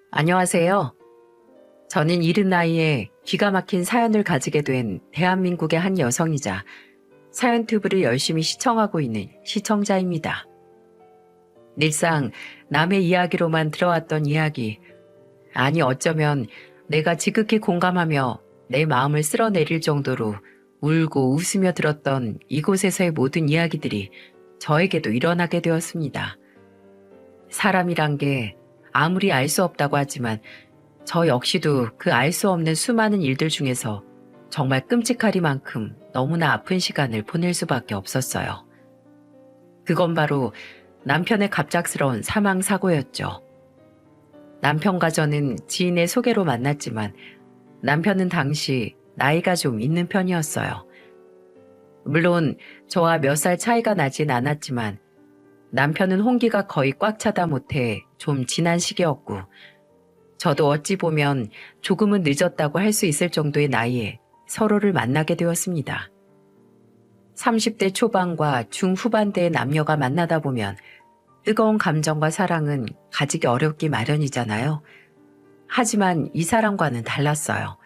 안녕하세요. 저는 이른 나이에 기가 막힌 사연을 가지게 된 대한민국의 한 여성이자 사연튜브를 열심히 시청하고 있는 시청자입니다. 늘상 남의 이야기로만 들어왔던 이야기, 아니 어쩌면 내가 지극히 공감하며 내 마음을 쓸어내릴 정도로 울고 웃으며 들었던 이곳에서의 모든 이야기들이 저에게도 일어나게 되었습니다. 사람이란 게 아무리 알 수 없다고 하지만 저 역시도 그 알 수 없는 수많은 일들 중에서 정말 끔찍하리만큼 너무나 아픈 시간을 보낼 수밖에 없었어요. 그건 바로 남편의 갑작스러운 사망 사고였죠. 남편과 저는 지인의 소개로 만났지만 남편은 당시 나이가 좀 있는 편이었어요. 물론 저와 몇 살 차이가 나진 않았지만 남편은 홍기가 거의 꽉 차다 못해 좀 지난 시기였고 저도 어찌 보면 조금은 늦었다고 할 수 있을 정도의 나이에 서로를 만나게 되었습니다. 30대 초반과 중후반대의 남녀가 만나다 보면 뜨거운 감정과 사랑은 가지기 어렵기 마련이잖아요. 하지만 이 사람과는 달랐어요.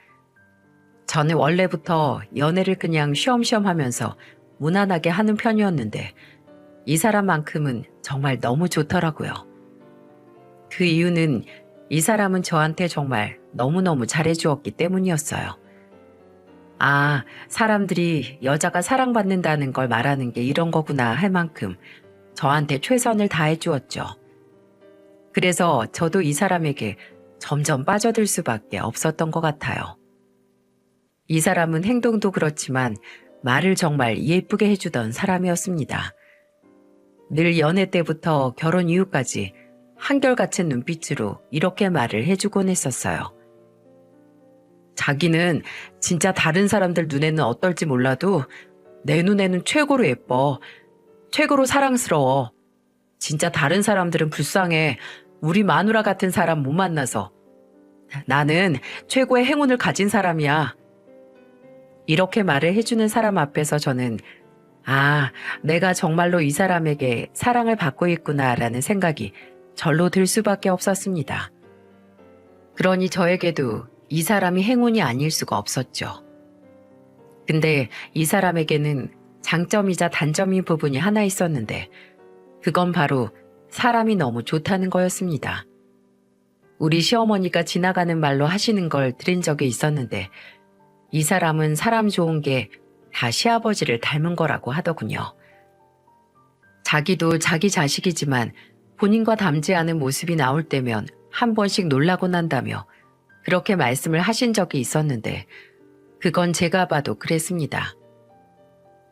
저는 원래부터 연애를 그냥 쉬엄쉬엄 하면서 무난하게 하는 편이었는데 이 사람만큼은 정말 너무 좋더라고요. 그 이유는 이 사람은 저한테 정말 너무너무 잘해주었기 때문이었어요. 아, 사람들이 여자가 사랑받는다는 걸 말하는 게 이런 거구나 할 만큼 저한테 최선을 다해주었죠. 그래서 저도 이 사람에게 점점 빠져들 수밖에 없었던 것 같아요. 이 사람은 행동도 그렇지만 말을 정말 예쁘게 해주던 사람이었습니다. 늘 연애 때부터 결혼 이후까지 한결같은 눈빛으로 이렇게 말을 해주곤 했었어요. 자기는 진짜 다른 사람들 눈에는 어떨지 몰라도 내 눈에는 최고로 예뻐. 최고로 사랑스러워. 진짜 다른 사람들은 불쌍해. 우리 마누라 같은 사람 못 만나서. 나는 최고의 행운을 가진 사람이야. 이렇게 말을 해주는 사람 앞에서 저는 아, 내가 정말로 이 사람에게 사랑을 받고 있구나라는 생각이 절로 들 수밖에 없었습니다. 그러니 저에게도 이 사람이 행운이 아닐 수가 없었죠. 근데 이 사람에게는 장점이자 단점인 부분이 하나 있었는데 그건 바로 사람이 너무 좋다는 거였습니다. 우리 시어머니가 지나가는 말로 하시는 걸 들은 적이 있었는데 이 사람은 사람 좋은 게 다 시아버지를 닮은 거라고 하더군요. 자기도 자기 자식이지만 본인과 닮지 않은 모습이 나올 때면 한 번씩 놀라곤 한다며 그렇게 말씀을 하신 적이 있었는데 그건 제가 봐도 그랬습니다.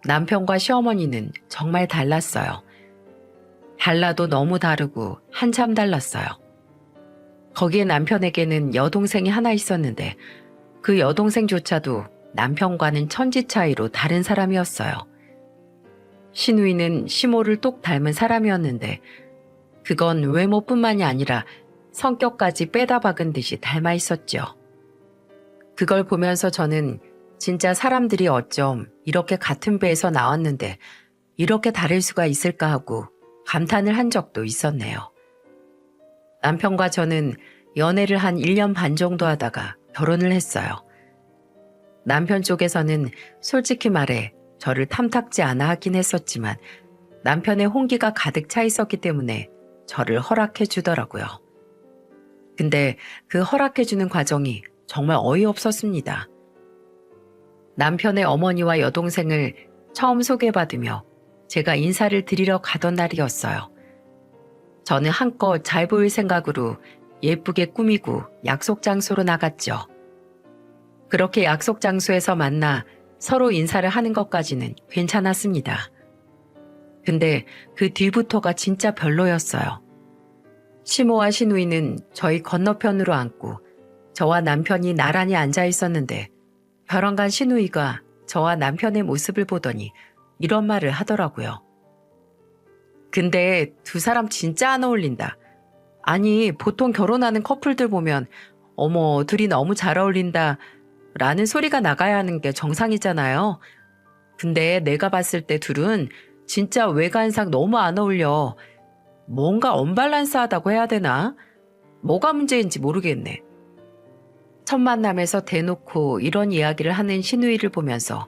남편과 시어머니는 정말 달랐어요. 달라도 너무 다르고 한참 달랐어요. 거기에 남편에게는 여동생이 하나 있었는데 그 여동생조차도 남편과는 천지 차이로 다른 사람이었어요. 신우이는 시모를 똑 닮은 사람이었는데 그건 외모뿐만이 아니라 성격까지 빼다 박은 듯이 닮아 있었죠. 그걸 보면서 저는 진짜 사람들이 어쩜 이렇게 같은 배에서 나왔는데 이렇게 다를 수가 있을까 하고 감탄을 한 적도 있었네요. 남편과 저는 연애를 한 1년 반 정도 하다가 결혼을 했어요. 남편 쪽에서는 솔직히 말해 저를 탐탁지 않아 하긴 했었지만 남편의 홍기가 가득 차 있었기 때문에 저를 허락해 주더라고요. 근데 그 허락해 주는 과정이 정말 어이없었습니다. 남편의 어머니와 여동생을 처음 소개받으며 제가 인사를 드리러 가던 날이었어요. 저는 한껏 잘 보일 생각으로 예쁘게 꾸미고 약속 장소로 나갔죠. 그렇게 약속 장소에서 만나 서로 인사를 하는 것까지는 괜찮았습니다. 근데 그 뒤부터가 진짜 별로였어요. 시모와 시누이는 저희 건너편으로 앉고 저와 남편이 나란히 앉아 있었는데 벼랑간 시누이가 저와 남편의 모습을 보더니 이런 말을 하더라고요. 근데 두 사람 진짜 안 어울린다. 아니, 보통 결혼하는 커플들 보면 어머, 둘이 너무 잘 어울린다 라는 소리가 나가야 하는 게 정상이잖아요. 근데 내가 봤을 때 둘은 진짜 외관상 너무 안 어울려. 뭔가 언밸런스하다고 해야 되나? 뭐가 문제인지 모르겠네. 첫 만남에서 대놓고 이런 이야기를 하는 신우이를 보면서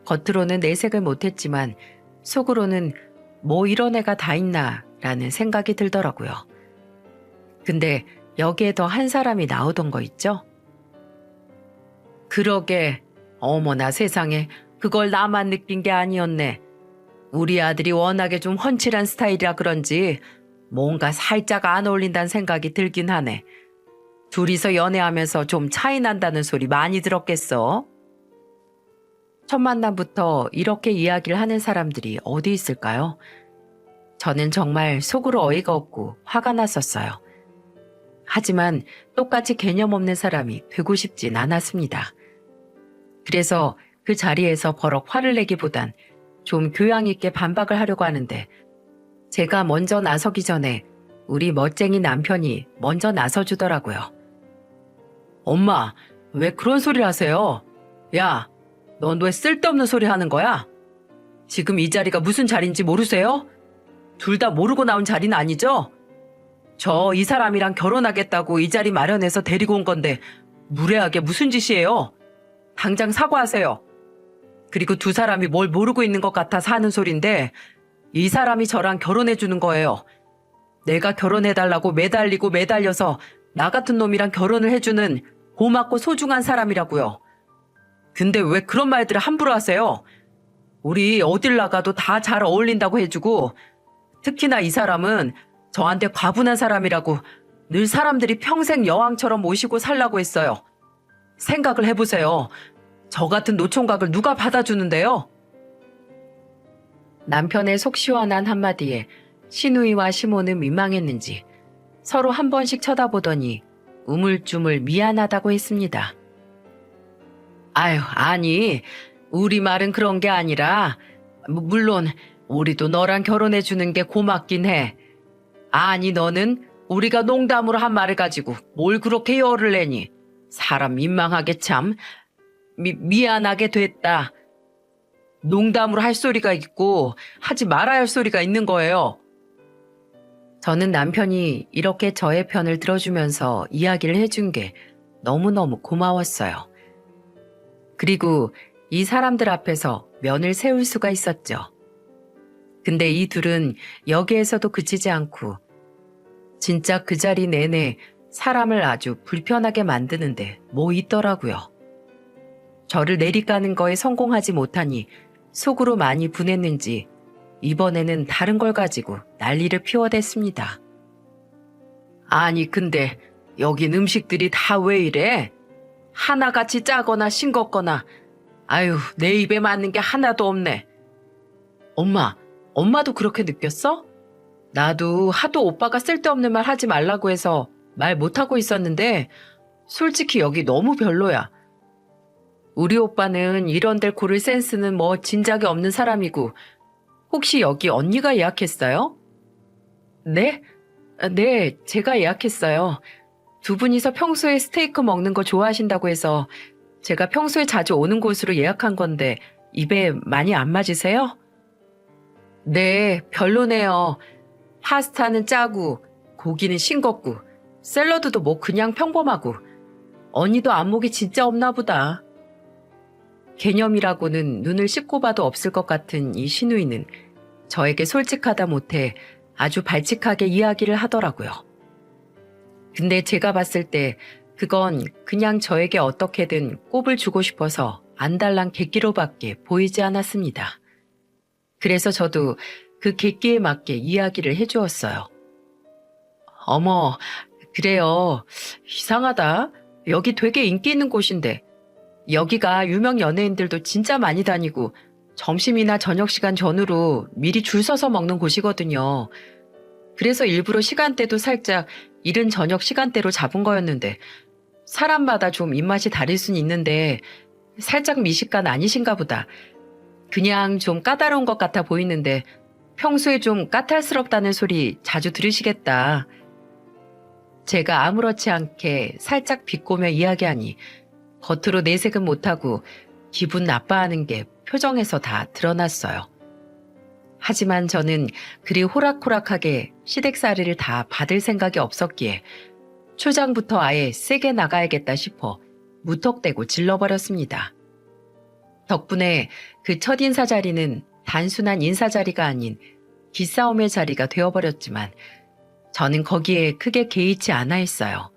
겉으로는 내색을 못했지만 속으로는 뭐 이런 애가 다 있나 라는 생각이 들더라고요. 근데 여기에 더 한 사람이 나오던 거 있죠? 그러게, 어머나 세상에, 그걸 나만 느낀 게 아니었네. 우리 아들이 워낙에 좀 훤칠한 스타일이라 그런지 뭔가 살짝 안 어울린다는 생각이 들긴 하네. 둘이서 연애하면서 좀 차이 난다는 소리 많이 들었겠어? 첫 만남부터 이렇게 이야기를 하는 사람들이 어디 있을까요? 저는 정말 속으로 어이가 없고 화가 났었어요. 하지만 똑같이 개념 없는 사람이 되고 싶진 않았습니다. 그래서 그 자리에서 버럭 화를 내기보단 좀 교양 있게 반박을 하려고 하는데 제가 먼저 나서기 전에 우리 멋쟁이 남편이 먼저 나서주더라고요. 엄마, 왜 그런 소리를 하세요? 야, 넌 왜 쓸데없는 소리 하는 거야? 지금 이 자리가 무슨 자리인지 모르세요? 둘 다 모르고 나온 자리는 아니죠? 저 이 사람이랑 결혼하겠다고 이 자리 마련해서 데리고 온 건데 무례하게 무슨 짓이에요? 당장 사과하세요. 그리고 두 사람이 뭘 모르고 있는 것 같아서 하는 소린데 이 사람이 저랑 결혼해 주는 거예요. 내가 결혼해달라고 매달리고 매달려서 나 같은 놈이랑 결혼을 해주는 고맙고 소중한 사람이라고요. 근데 왜 그런 말들을 함부로 하세요? 우리 어딜 나가도 다 잘 어울린다고 해주고 특히나 이 사람은 저한테 과분한 사람이라고 늘 사람들이 평생 여왕처럼 모시고 살라고 했어요. 생각을 해보세요. 저 같은 노총각을 누가 받아주는데요? 남편의 속 시원한 한마디에 신우이와 시모는 민망했는지 서로 한 번씩 쳐다보더니 우물쭈물 미안하다고 했습니다. 아유, 아니, 우리 말은 그런 게 아니라 물론 우리도 너랑 결혼해주는 게 고맙긴 해. 아니, 너는 우리가 농담으로 한 말을 가지고 뭘 그렇게 열을 내니? 사람 민망하게 참. 미안하게 됐다. 농담으로 할 소리가 있고 하지 말아야 할 소리가 있는 거예요. 저는 남편이 이렇게 저의 편을 들어주면서 이야기를 해준 게 너무너무 고마웠어요. 그리고 이 사람들 앞에서 면을 세울 수가 있었죠. 근데 이 둘은 여기에서도 그치지 않고 진짜 그 자리 내내 사람을 아주 불편하게 만드는데 뭐 있더라고요. 저를 내리까는 거에 성공하지 못하니 속으로 많이 분했는지 이번에는 다른 걸 가지고 난리를 피워댔습니다. 아니 근데 여긴 음식들이 다 왜 이래? 하나같이 짜거나 싱겁거나 아유 내 입에 맞는 게 하나도 없네. 엄마도 그렇게 느꼈어? 나도 하도 오빠가 쓸데없는 말 하지 말라고 해서 말 못하고 있었는데 솔직히 여기 너무 별로야. 우리 오빠는 이런 데 고를 센스는 뭐 진작에 없는 사람이고 혹시 여기 언니가 예약했어요? 네? 네, 제가 예약했어요. 두 분이서 평소에 스테이크 먹는 거 좋아하신다고 해서 제가 평소에 자주 오는 곳으로 예약한 건데 입에 많이 안 맞으세요? 네, 별로네요. 파스타는 짜고 고기는 싱겁고 샐러드도 뭐 그냥 평범하고 언니도 안목이 진짜 없나 보다. 개념이라고는 눈을 씻고 봐도 없을 것 같은 이 신우이는 저에게 솔직하다 못해 아주 발칙하게 이야기를 하더라고요. 근데 제가 봤을 때 그건 그냥 저에게 어떻게든 꼽을 주고 싶어서 안달난 객기로밖에 보이지 않았습니다. 그래서 저도 그 객기에 맞게 이야기를 해주었어요. 어머, 그래요. 이상하다. 여기 되게 인기 있는 곳인데 여기가 유명 연예인들도 진짜 많이 다니고 점심이나 저녁 시간 전후로 미리 줄 서서 먹는 곳이거든요. 그래서 일부러 시간대도 살짝 이른 저녁 시간대로 잡은 거였는데 사람마다 좀 입맛이 다를 순 있는데 살짝 미식가 아니신가 보다. 그냥 좀 까다로운 것 같아 보이는데 평소에 좀 까탈스럽다는 소리 자주 들으시겠다. 제가 아무렇지 않게 살짝 비꼬며 이야기하니 겉으로 내색은 못하고 기분 나빠하는 게 표정에서 다 드러났어요. 하지만 저는 그리 호락호락하게 시댁살이를 다 받을 생각이 없었기에 초장부터 아예 세게 나가야겠다 싶어 무턱대고 질러버렸습니다. 덕분에 그 첫 인사 자리는 단순한 인사 자리가 아닌 기싸움의 자리가 되어버렸지만 저는 거기에 크게 개의치 않아 했어요.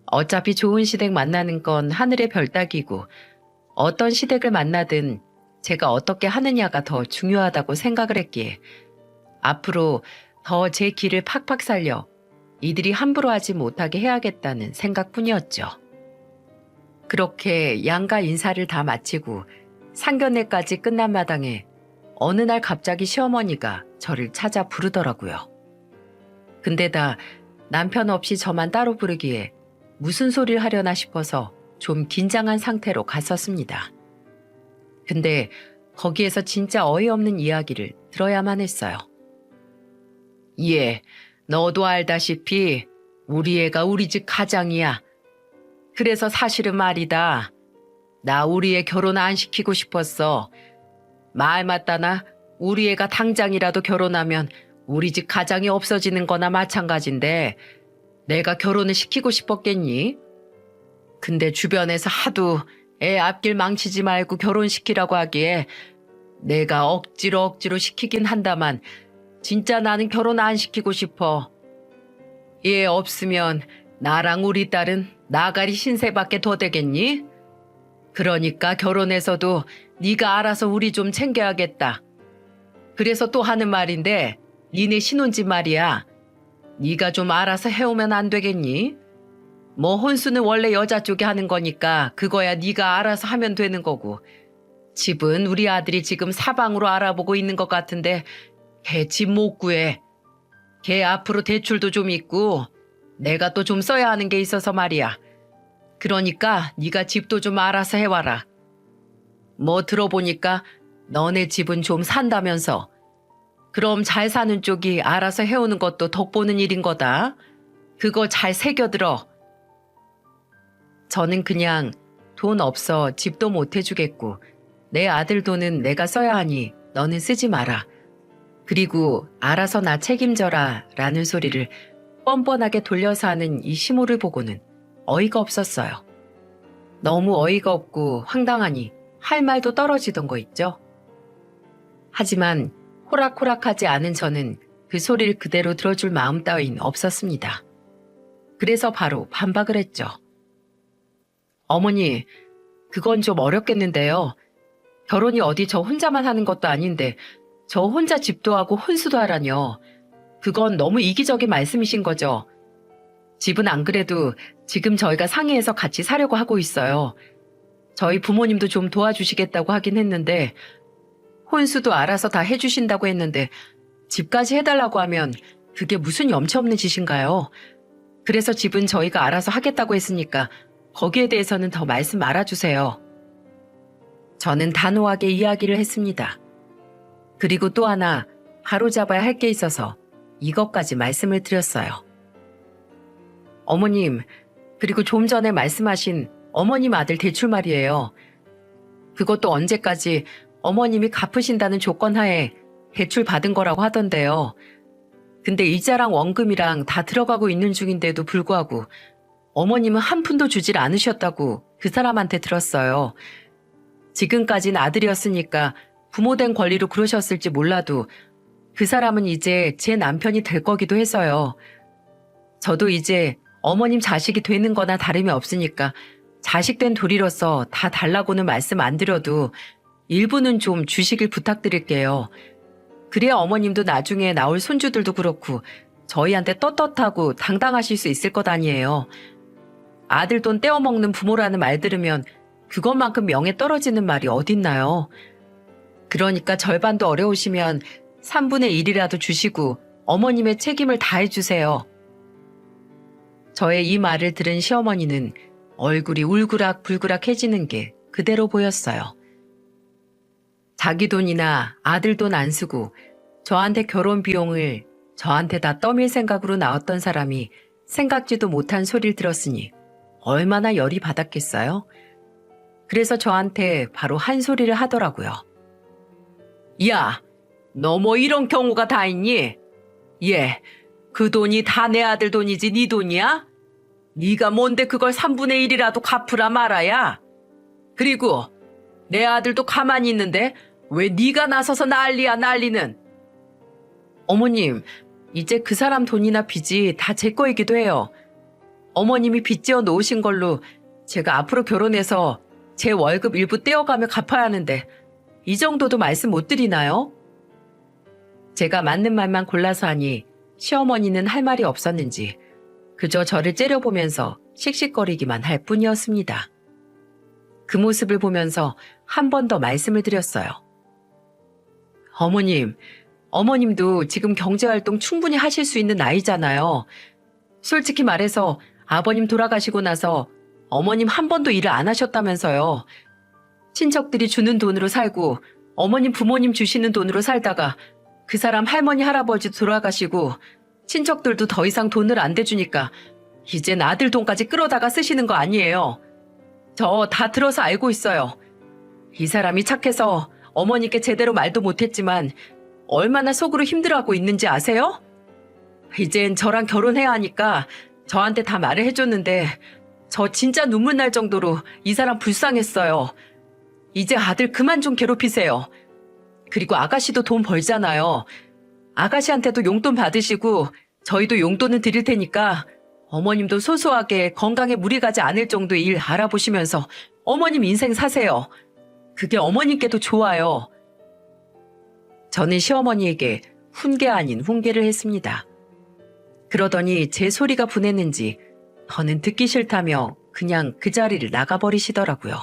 어차피 좋은 시댁 만나는 건 하늘의 별 따기고 어떤 시댁을 만나든 제가 어떻게 하느냐가 더 중요하다고 생각을 했기에 앞으로 더 제 길을 팍팍 살려 이들이 함부로 하지 못하게 해야겠다는 생각뿐이었죠. 그렇게 양가 인사를 다 마치고 상견례까지 끝난 마당에 어느 날 갑자기 시어머니가 저를 찾아 부르더라고요. 근데다 남편 없이 저만 따로 부르기에 무슨 소리를 하려나 싶어서 좀 긴장한 상태로 갔었습니다. 근데 거기에서 진짜 어이없는 이야기를 들어야만 했어요. 예, 너도 알다시피 우리 애가 우리 집 가장이야. 그래서 사실은 말이다. 나 우리 애 결혼 안 시키고 싶었어. 말 맞다나 우리 애가 당장이라도 결혼하면 우리 집 가장이 없어지는 거나 마찬가지인데 내가 결혼을 시키고 싶었겠니? 근데 주변에서 하도 애 앞길 망치지 말고 결혼시키라고 하기에 내가 억지로 시키긴 한다만 진짜 나는 결혼 안 시키고 싶어. 얘 없으면 나랑 우리 딸은 나가리 신세밖에 더 되겠니? 그러니까 결혼해서도 네가 알아서 우리 좀 챙겨야겠다. 그래서 또 하는 말인데 니네 신혼집 말이야. 네가 좀 알아서 해오면 안 되겠니? 뭐 혼수는 원래 여자 쪽이 하는 거니까 그거야 네가 알아서 하면 되는 거고. 집은 우리 아들이 지금 사방으로 알아보고 있는 것 같은데 걔 집 못 구해. 걔 앞으로 대출도 좀 있고 내가 또 좀 써야 하는 게 있어서 말이야. 그러니까 네가 집도 좀 알아서 해와라. 뭐 들어보니까 너네 집은 좀 산다면서. 그럼 잘 사는 쪽이 알아서 해오는 것도 덕보는 일인 거다. 그거 잘 새겨들어. 저는 그냥 돈 없어 집도 못 해주겠고 내 아들 돈은 내가 써야 하니 너는 쓰지 마라. 그리고 알아서 나 책임져라 라는 소리를 뻔뻔하게 돌려서 하는 이 시모를 보고는 어이가 없었어요. 너무 어이가 없고 황당하니 할 말도 떨어지던 거 있죠. 하지만 호락호락하지 않은 저는 그 소리를 그대로 들어줄 마음 따윈 없었습니다. 그래서 바로 반박을 했죠. 어머니, 그건 좀 어렵겠는데요. 결혼이 어디 저 혼자만 하는 것도 아닌데 저 혼자 집도 하고 혼수도 하라뇨. 그건 너무 이기적인 말씀이신 거죠. 집은 안 그래도 지금 저희가 상의해서 같이 사려고 하고 있어요. 저희 부모님도 좀 도와주시겠다고 하긴 했는데 혼수도 알아서 다 해주신다고 했는데 집까지 해달라고 하면 그게 무슨 염치 없는 짓인가요? 그래서 집은 저희가 알아서 하겠다고 했으니까 거기에 대해서는 더 말씀 말아주세요. 저는 단호하게 이야기를 했습니다. 그리고 또 하나 바로잡아야 할 게 있어서 이것까지 말씀을 드렸어요. 어머님, 그리고 좀 전에 말씀하신 어머님 아들 대출 말이에요. 그것도 언제까지 어머님이 갚으신다는 조건 하에 대출 받은 거라고 하던데요. 근데 이자랑 원금이랑 다 들어가고 있는 중인데도 불구하고 어머님은 한 푼도 주질 않으셨다고 그 사람한테 들었어요. 지금까진 아들이었으니까 부모된 권리로 그러셨을지 몰라도 그 사람은 이제 제 남편이 될 거기도 해서요. 저도 이제 어머님 자식이 되는 거나 다름이 없으니까 자식된 도리로서 다 달라고는 말씀 안 드려도 일부는 좀 주시길 부탁드릴게요. 그래야 어머님도 나중에 나올 손주들도 그렇고 저희한테 떳떳하고 당당하실 수 있을 것 아니에요. 아들 돈 떼어먹는 부모라는 말 들으면 그것만큼 명예 떨어지는 말이 어딨나요? 그러니까 절반도 어려우시면 3분의 1이라도 주시고 어머님의 책임을 다해주세요. 저의 이 말을 들은 시어머니는 얼굴이 울그락불그락해지는 게 그대로 보였어요. 자기 돈이나 아들 돈 안 쓰고 저한테 결혼 비용을 저한테 다 떠밀 생각으로 나왔던 사람이 생각지도 못한 소리를 들었으니 얼마나 열이 받았겠어요? 그래서 저한테 바로 한 소리를 하더라고요. 야, 너 뭐 이런 경우가 다 있니? 예, 그 돈이 다 내 아들 돈이지 네 돈이야? 네가 뭔데 그걸 3분의 1이라도 갚으라 말아야? 그리고 내 아들도 가만히 있는데 왜 네가 나서서 난리야 난리는. 어머님, 이제 그 사람 돈이나 빚이 다 제 거이기도 해요. 어머님이 빚지어 놓으신 걸로 제가 앞으로 결혼해서 제 월급 일부 떼어가며 갚아야 하는데 이 정도도 말씀 못 드리나요? 제가 맞는 말만 골라서 하니 시어머니는 할 말이 없었는지 그저 저를 째려보면서 씩씩거리기만 할 뿐이었습니다. 그 모습을 보면서 한 번 더 말씀을 드렸어요. 어머님, 어머님도 지금 경제활동 충분히 하실 수 있는 나이잖아요. 솔직히 말해서 아버님 돌아가시고 나서 어머님 한 번도 일을 안 하셨다면서요. 친척들이 주는 돈으로 살고 어머님 부모님 주시는 돈으로 살다가 그 사람 할머니 할아버지 돌아가시고 친척들도 더 이상 돈을 안 대주니까 이젠 아들 돈까지 끌어다가 쓰시는 거 아니에요. 저 다 들어서 알고 있어요. 이 사람이 착해서 어머니께 제대로 말도 못했지만 얼마나 속으로 힘들어하고 있는지 아세요? 이젠 저랑 결혼해야 하니까 저한테 다 말을 해줬는데 저 진짜 눈물 날 정도로 이 사람 불쌍했어요. 이제 아들 그만 좀 괴롭히세요. 그리고 아가씨도 돈 벌잖아요. 아가씨한테도 용돈 받으시고 저희도 용돈은 드릴 테니까 어머님도 소소하게 건강에 무리 가지 않을 정도의 일 알아보시면서 어머님 인생 사세요. 그게 어머님께도 좋아요. 저는 시어머니에게 훈계 아닌 훈계를 했습니다. 그러더니 제 소리가 분했는지 더는 듣기 싫다며 그냥 그 자리를 나가버리시더라고요.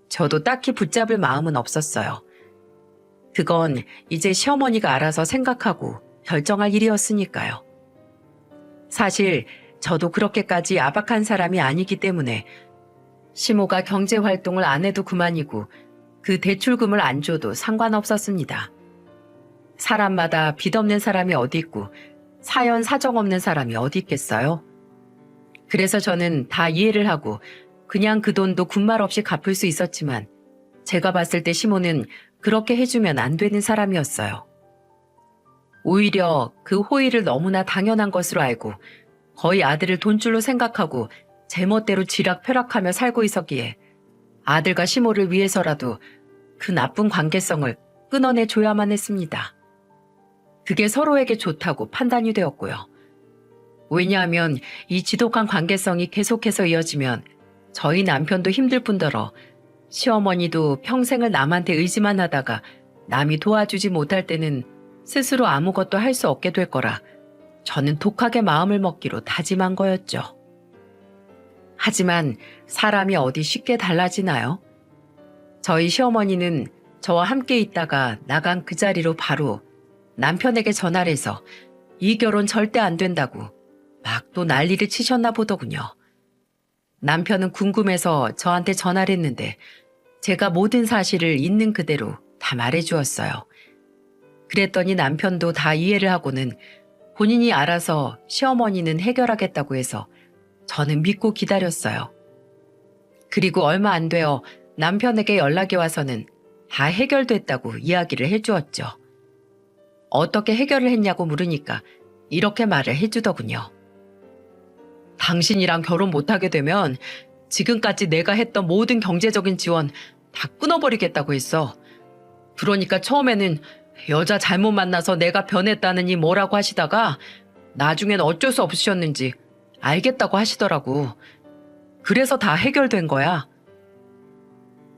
저도 딱히 붙잡을 마음은 없었어요. 그건 이제 시어머니가 알아서 생각하고 결정할 일이었으니까요. 사실 저도 그렇게까지 야박한 사람이 아니기 때문에 시모가 경제활동을 안 해도 그만이고 그 대출금을 안 줘도 상관없었습니다. 사람마다 빚 없는 사람이 어디 있고 사연 사정 없는 사람이 어디 있겠어요? 그래서 저는 다 이해를 하고 그냥 그 돈도 군말 없이 갚을 수 있었지만 제가 봤을 때 시모는 그렇게 해주면 안 되는 사람이었어요. 오히려 그 호의를 너무나 당연한 것으로 알고 거의 아들을 돈줄로 생각하고 제멋대로 쥐락펴락하며 살고 있었기에 아들과 시모를 위해서라도 그 나쁜 관계성을 끊어내줘야만 했습니다. 그게 서로에게 좋다고 판단이 되었고요. 왜냐하면 이 지독한 관계성이 계속해서 이어지면 저희 남편도 힘들 뿐더러 시어머니도 평생을 남한테 의지만 하다가 남이 도와주지 못할 때는 스스로 아무것도 할 수 없게 될 거라 저는 독하게 마음을 먹기로 다짐한 거였죠. 하지만 사람이 어디 쉽게 달라지나요? 저희 시어머니는 저와 함께 있다가 나간 그 자리로 바로 남편에게 전화를 해서 이 결혼 절대 안 된다고 막 또 난리를 치셨나 보더군요. 남편은 궁금해서 저한테 전화를 했는데 제가 모든 사실을 있는 그대로 다 말해주었어요. 그랬더니 남편도 다 이해를 하고는 본인이 알아서 시어머니는 해결하겠다고 해서 저는 믿고 기다렸어요. 그리고 얼마 안 되어 남편에게 연락이 와서는 다 해결됐다고 이야기를 해주었죠. 어떻게 해결을 했냐고 물으니까 이렇게 말을 해주더군요. 당신이랑 결혼 못하게 되면 지금까지 내가 했던 모든 경제적인 지원 다 끊어버리겠다고 했어. 그러니까 처음에는 여자 잘못 만나서 내가 변했다느니 뭐라고 하시다가 나중엔 어쩔 수 없으셨는지 알겠다고 하시더라고. 그래서 다 해결된 거야.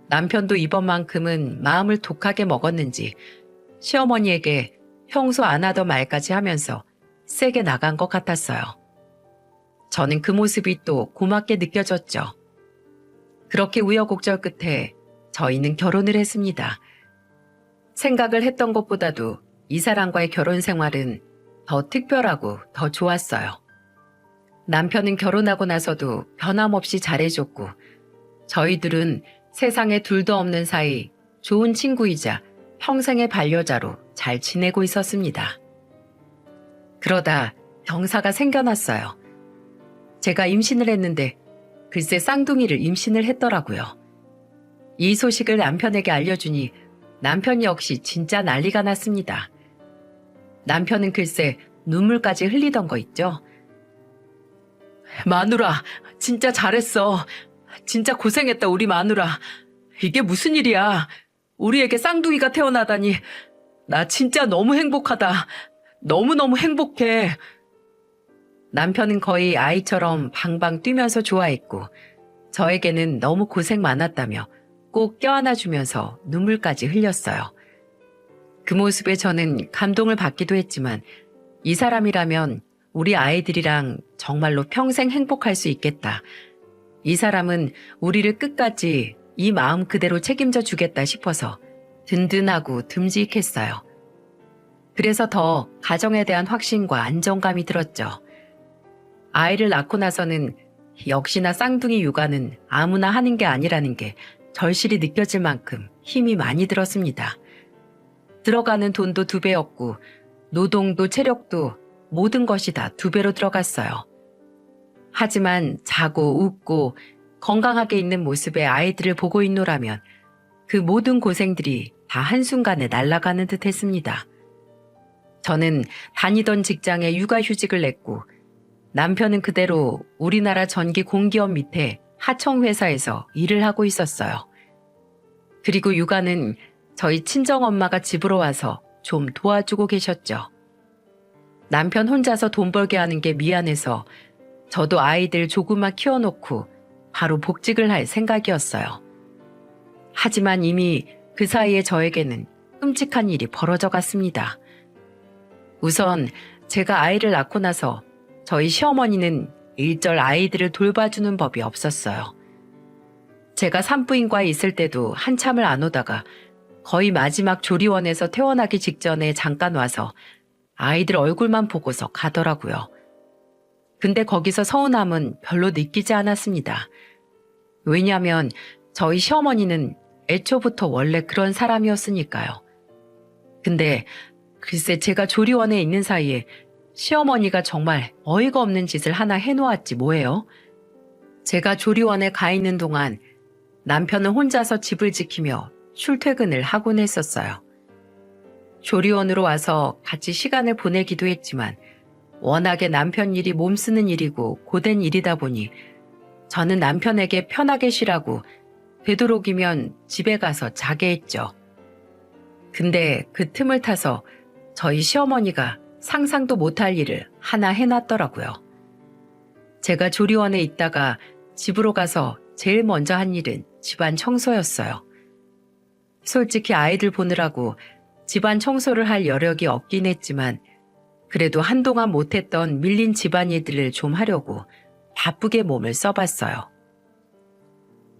남편도 이번만큼은 마음을 독하게 먹었는지 시어머니에게 평소 안 하던 말까지 하면서 세게 나간 것 같았어요. 저는 그 모습이 또 고맙게 느껴졌죠. 그렇게 우여곡절 끝에 저희는 결혼을 했습니다. 생각을 했던 것보다도 이 사람과의 결혼 생활은 더 특별하고 더 좋았어요. 남편은 결혼하고 나서도 변함없이 잘해줬고 저희들은 세상에 둘도 없는 사이 좋은 친구이자 평생의 반려자로 잘 지내고 있었습니다. 그러다 병사가 생겨났어요. 제가 임신을 했는데 글쎄 쌍둥이를 임신을 했더라고요. 이 소식을 남편에게 알려주니 남편 역시 진짜 난리가 났습니다. 남편은 글쎄 눈물까지 흘리던 거 있죠. 마누라, 진짜 잘했어. 진짜 고생했다, 우리 마누라. 이게 무슨 일이야. 우리에게 쌍둥이가 태어나다니. 나 진짜 너무 행복하다. 너무너무 행복해. 남편은 거의 아이처럼 방방 뛰면서 좋아했고, 저에게는 너무 고생 많았다며 꼭 껴안아주면서 눈물까지 흘렸어요. 그 모습에 저는 감동을 받기도 했지만, 이 사람이라면 우리 아이들이랑 정말로 평생 행복할 수 있겠다. 이 사람은 우리를 끝까지 이 마음 그대로 책임져 주겠다 싶어서 든든하고 듬직했어요. 그래서 더 가정에 대한 확신과 안정감이 들었죠. 아이를 낳고 나서는 역시나 쌍둥이 육아는 아무나 하는 게 아니라는 게 절실히 느껴질 만큼 힘이 많이 들었습니다. 들어가는 돈도 2배였고 노동도 체력도 모든 것이 다 2배로 들어갔어요. 하지만 자고 웃고 건강하게 있는 모습의 아이들을 보고 있노라면 그 모든 고생들이 다 한순간에 날아가는 듯 했습니다. 저는 다니던 직장에 육아휴직을 냈고 남편은 그대로 우리나라 전기 공기업 밑에 하청회사에서 일을 하고 있었어요. 그리고 육아는 저희 친정엄마가 집으로 와서 좀 도와주고 계셨죠. 남편 혼자서 돈 벌게 하는 게 미안해서 저도 아이들 조금만 키워놓고 바로 복직을 할 생각이었어요. 하지만 이미 그 사이에 저에게는 끔찍한 일이 벌어져 갔습니다. 우선 제가 아이를 낳고 나서 저희 시어머니는 일절 아이들을 돌봐주는 법이 없었어요. 제가 산부인과에 있을 때도 한참을 안 오다가 거의 마지막 조리원에서 퇴원하기 직전에 잠깐 와서 아이들 얼굴만 보고서 가더라고요. 근데 거기서 서운함은 별로 느끼지 않았습니다. 왜냐하면 저희 시어머니는 애초부터 원래 그런 사람이었으니까요. 근데 글쎄 제가 조리원에 있는 사이에 시어머니가 정말 어이가 없는 짓을 하나 해놓았지 뭐예요. 제가 조리원에 가 있는 동안 남편은 혼자서 집을 지키며 출퇴근을 하곤 했었어요. 조리원으로 와서 같이 시간을 보내기도 했지만 워낙에 남편 일이 몸쓰는 일이고 고된 일이다 보니 저는 남편에게 편하게 쉬라고 되도록이면 집에 가서 자게 했죠. 근데 그 틈을 타서 저희 시어머니가 상상도 못할 일을 하나 해놨더라고요. 제가 조리원에 있다가 집으로 가서 제일 먼저 한 일은 집안 청소였어요. 솔직히 아이들 보느라고 집안 청소를 할 여력이 없긴 했지만 그래도 한동안 못했던 밀린 집안일들을 좀 하려고 바쁘게 몸을 써봤어요.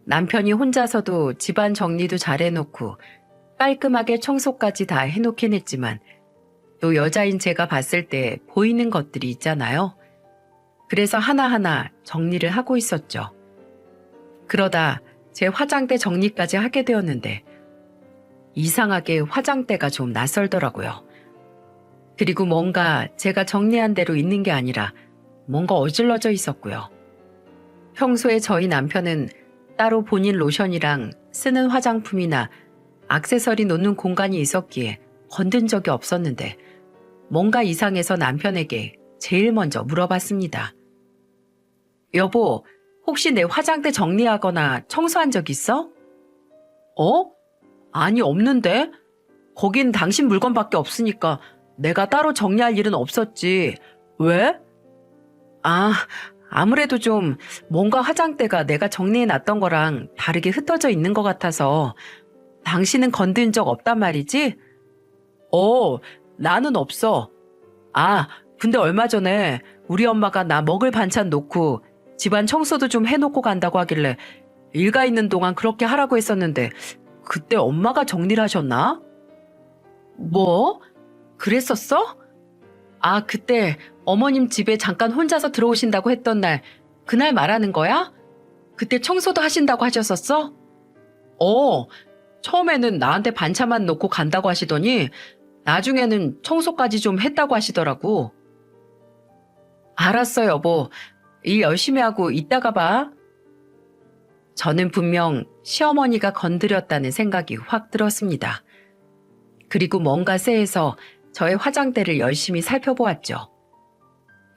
남편이 혼자서도 집안 정리도 잘 해놓고 깔끔하게 청소까지 다 해놓긴 했지만 또 여자인 제가 봤을 때 보이는 것들이 있잖아요. 그래서 하나하나 정리를 하고 있었죠. 그러다 제 화장대 정리까지 하게 되었는데 이상하게 화장대가 좀 낯설더라고요. 그리고 뭔가 제가 정리한 대로 있는 게 아니라 뭔가 어질러져 있었고요. 평소에 저희 남편은 따로 본인 로션이랑 쓰는 화장품이나 액세서리 놓는 공간이 있었기에 건든 적이 없었는데 뭔가 이상해서 남편에게 제일 먼저 물어봤습니다. 여보, 혹시 내 화장대 정리하거나 청소한 적 있어? 아니, 없는데? 거긴 당신 물건밖에 없으니까 내가 따로 정리할 일은 없었지. 왜? 아무래도 좀 뭔가 화장대가 내가 정리해놨던 거랑 다르게 흩어져 있는 것 같아서. 당신은 건든 적 없단 말이지? 나는 없어. 근데 얼마 전에 우리 엄마가 나 먹을 반찬 놓고 집안 청소도 좀 해놓고 간다고 하길래 일가 있는 동안 그렇게 하라고 했었는데 그때 엄마가 정리를 하셨나? 뭐? 그랬었어? 그때 어머님 집에 잠깐 혼자서 들어오신다고 했던 날, 그날 말하는 거야? 그때 청소도 하신다고 하셨었어? 처음에는 나한테 반찬만 놓고 간다고 하시더니 나중에는 청소까지 좀 했다고 하시더라고. 알았어, 여보. 일 열심히 하고 이따가 봐. 저는 분명 시어머니가 건드렸다는 생각이 확 들었습니다. 그리고 뭔가 쎄해서 저의 화장대를 열심히 살펴보았죠.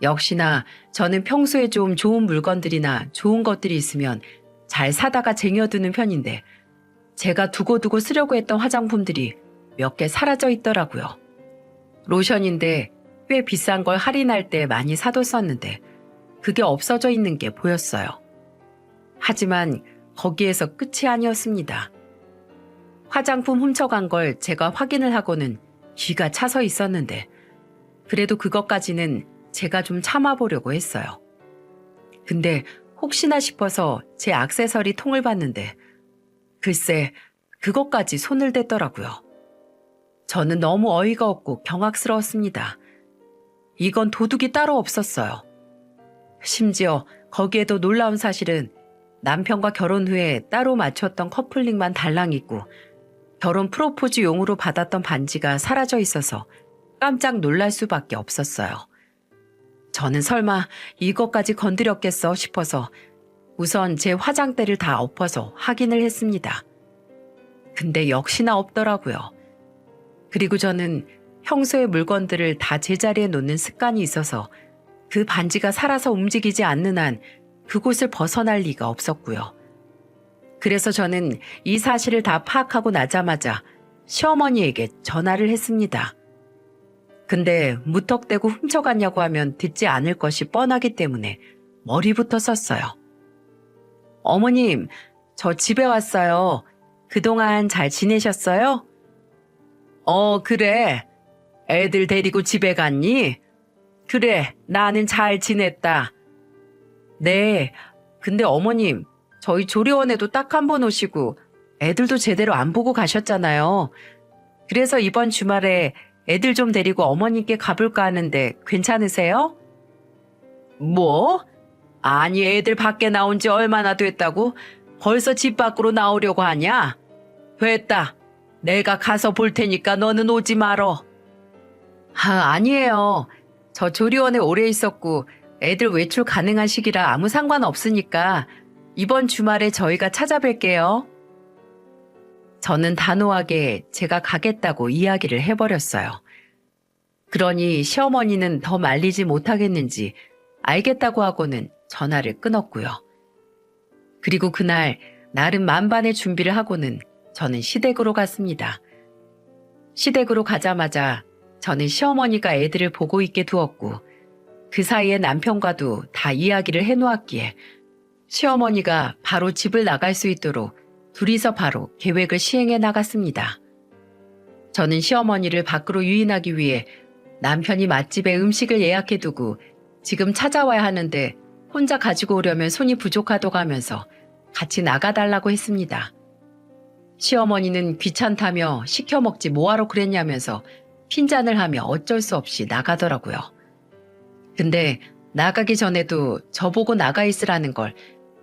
역시나 저는 평소에 좀 좋은 물건들이나 좋은 것들이 있으면 잘 사다가 쟁여두는 편인데 제가 두고두고 쓰려고 했던 화장품들이 몇 개 사라져 있더라고요. 로션인데 꽤 비싼 걸 할인할 때 많이 사뒀었는데 그게 없어져 있는 게 보였어요. 하지만 거기에서 끝이 아니었습니다. 화장품 훔쳐간 걸 제가 확인을 하고는 기가 차서 있었는데 그래도 그것까지는 제가 좀 참아보려고 했어요. 근데 혹시나 싶어서 제 액세서리 통을 봤는데 글쎄 그것까지 손을 댔더라고요. 저는 너무 어이가 없고 경악스러웠습니다. 이건 도둑이 따로 없었어요. 심지어 거기에도 놀라운 사실은 남편과 결혼 후에 따로 맞췄던 커플링만 달랑 있고 결혼 프로포즈용으로 받았던 반지가 사라져 있어서 깜짝 놀랄 수밖에 없었어요. 저는 설마 이것까지 건드렸겠어 싶어서 우선 제 화장대를 다 엎어서 확인을 했습니다. 근데 역시나 없더라고요. 그리고 저는 평소에 물건들을 다 제자리에 놓는 습관이 있어서 그 반지가 살아서 움직이지 않는 한 그곳을 벗어날 리가 없었고요. 그래서 저는 이 사실을 다 파악하고 나자마자 시어머니에게 전화를 했습니다. 근데 무턱대고 훔쳐갔냐고 하면 듣지 않을 것이 뻔하기 때문에 머리부터 썼어요. 어머님, 저 집에 왔어요. 그동안 잘 지내셨어요? 그래. 애들 데리고 집에 갔니? 그래, 나는 잘 지냈다. 네, 근데 어머님, 저희 조리원에도 딱 한 번 오시고 애들도 제대로 안 보고 가셨잖아요. 그래서 이번 주말에 애들 좀 데리고 어머님께 가볼까 하는데 괜찮으세요? 뭐? 아니, 애들 밖에 나온 지 얼마나 됐다고? 벌써 집 밖으로 나오려고 하냐? 됐다. 내가 가서 볼 테니까 너는 오지 말어. 아니에요. 저 조리원에 오래 있었고 애들 외출 가능한 시기라 아무 상관없으니까 이번 주말에 저희가 찾아뵐게요. 저는 단호하게 제가 가겠다고 이야기를 해버렸어요. 그러니 시어머니는 더 말리지 못하겠는지 알겠다고 하고는 전화를 끊었고요. 그리고 그날 나름 만반의 준비를 하고는 저는 시댁으로 갔습니다. 시댁으로 가자마자 저는 시어머니가 애들을 보고 있게 두었고 그 사이에 남편과도 다 이야기를 해놓았기에 시어머니가 바로 집을 나갈 수 있도록 둘이서 바로 계획을 시행해 나갔습니다. 저는 시어머니를 밖으로 유인하기 위해 남편이 맛집에 음식을 예약해두고 지금 찾아와야 하는데 혼자 가지고 오려면 손이 부족하다고 하면서 같이 나가달라고 했습니다. 시어머니는 귀찮다며 시켜 먹지 뭐하러 그랬냐면서 핀잔을 하며 어쩔 수 없이 나가더라고요. 근데 나가기 전에도 저보고 나가 있으라는 걸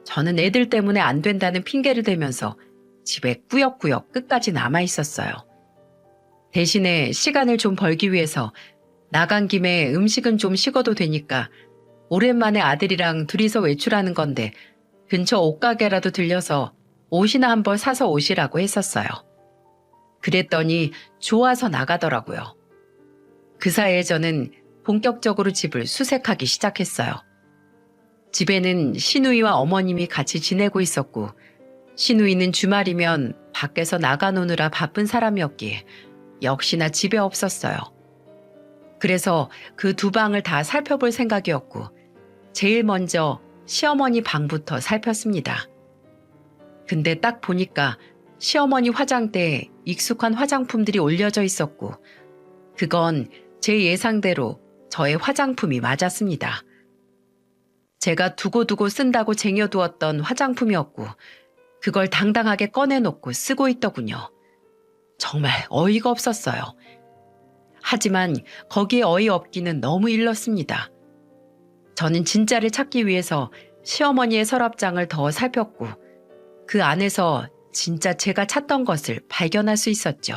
저는 애들 때문에 안 된다는 핑계를 대면서 집에 꾸역꾸역 끝까지 남아 있었어요. 대신에 시간을 좀 벌기 위해서 나간 김에 음식은 좀 식어도 되니까 오랜만에 아들이랑 둘이서 외출하는 건데 근처 옷가게라도 들려서 옷이나 한 벌 사서 오시라고 했었어요. 그랬더니 좋아서 나가더라고요. 그 사이에 저는 본격적으로 집을 수색하기 시작했어요. 집에는 시누이와 어머님이 같이 지내고 있었고 시누이는 주말이면 밖에서 나가 노느라 바쁜 사람이었기에 역시나 집에 없었어요. 그래서 그 두 방을 다 살펴볼 생각이었고 제일 먼저 시어머니 방부터 살폈습니다. 근데 딱 보니까 시어머니 화장대에 익숙한 화장품들이 올려져 있었고 그건 제 예상대로 저의 화장품이 맞았습니다. 제가 두고두고 쓴다고 쟁여두었던 화장품이었고 그걸 당당하게 꺼내놓고 쓰고 있더군요. 정말 어이가 없었어요. 하지만 거기에 어이없기는 너무 일렀습니다. 저는 진짜를 찾기 위해서 시어머니의 서랍장을 더 살폈고 그 안에서 진짜 제가 찾던 것을 발견할 수 있었죠.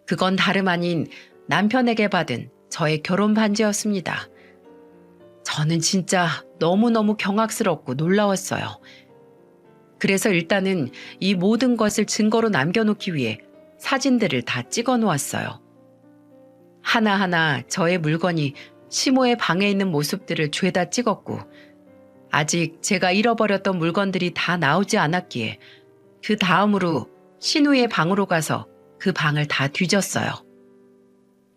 그건 다름 아닌 남편에게 받은 저의 결혼 반지였습니다. 저는 진짜 너무너무 경악스럽고 놀라웠어요. 그래서 일단은 이 모든 것을 증거로 남겨놓기 위해 사진들을 다 찍어 놓았어요. 하나하나 저의 물건이 시모의 방에 있는 모습들을 죄다 찍었고 아직 제가 잃어버렸던 물건들이 다 나오지 않았기에 그 다음으로 신우이의 방으로 가서 그 방을 다 뒤졌어요.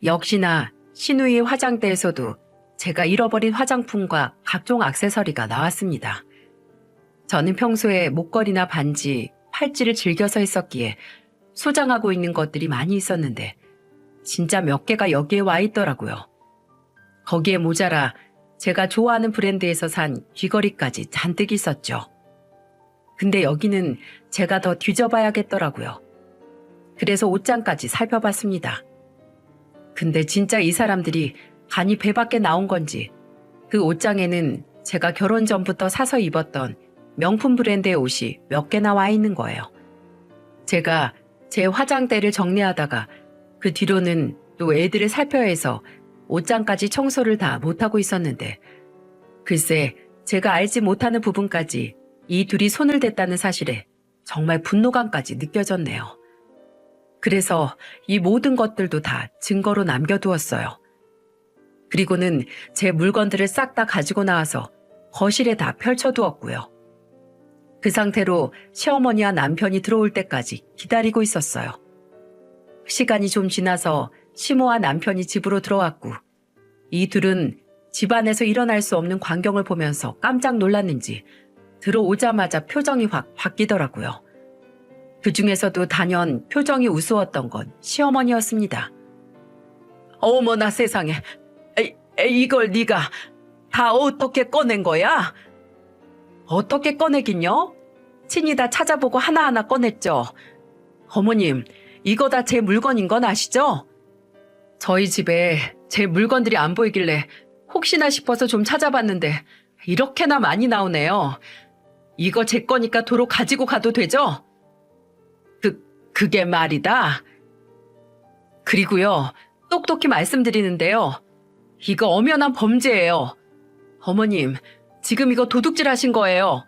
역시나 신우이의 화장대에서도 제가 잃어버린 화장품과 각종 액세서리가 나왔습니다. 저는 평소에 목걸이나 반지, 팔찌를 즐겨서 했었기에 소장하고 있는 것들이 많이 있었는데 진짜 몇 개가 여기에 와 있더라고요. 거기에 모자라 제가 좋아하는 브랜드에서 산 귀걸이까지 잔뜩 있었죠. 근데 여기는 제가 더 뒤져봐야겠더라고요. 그래서 옷장까지 살펴봤습니다. 근데 진짜 이 사람들이 간이 배 밖에 나온 건지 그 옷장에는 제가 결혼 전부터 사서 입었던 명품 브랜드의 옷이 몇 개나 와 있는 거예요. 제가 제 화장대를 정리하다가 그 뒤로는 또 애들을 살펴야 해서 옷장까지 청소를 다 못하고 있었는데 글쎄 제가 알지 못하는 부분까지 이 둘이 손을 댔다는 사실에 정말 분노감까지 느껴졌네요. 그래서 이 모든 것들도 다 증거로 남겨두었어요. 그리고는 제 물건들을 싹 다 가지고 나와서 거실에 다 펼쳐두었고요. 그 상태로 시어머니와 남편이 들어올 때까지 기다리고 있었어요. 시간이 좀 지나서 시모와 남편이 집으로 들어왔고 이 둘은 집안에서 일어날 수 없는 광경을 보면서 깜짝 놀랐는지 들어오자마자 표정이 확 바뀌더라고요. 그 중에서도 단연 표정이 우스웠던 건 시어머니였습니다. 어머나 세상에, 이걸 네가 다 어떻게 꺼낸 거야? 어떻게 꺼내긴요? 친히 다 찾아보고 하나하나 꺼냈죠. 어머님, 이거 다 제 물건인 건 아시죠? 저희 집에 제 물건들이 안 보이길래 혹시나 싶어서 좀 찾아봤는데 이렇게나 많이 나오네요. 이거 제 거니까 도로 가지고 가도 되죠? 그게 말이다. 그리고요, 똑똑히 말씀드리는데요. 이거 엄연한 범죄예요. 어머님, 지금 이거 도둑질 하신 거예요.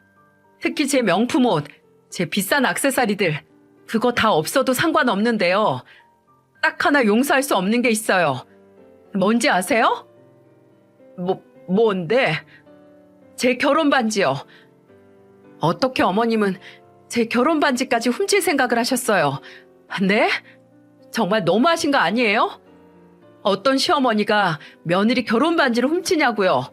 특히 제 명품 옷, 제 비싼 액세서리들, 그거 다 없어도 상관없는데요. 딱 하나 용서할 수 없는 게 있어요. 뭔지 아세요? 뭔데? 제 결혼 반지요. 어떻게 어머님은 제 결혼 반지까지 훔칠 생각을 하셨어요? 네? 정말 너무하신 거 아니에요? 어떤 시어머니가 며느리 결혼 반지를 훔치냐고요?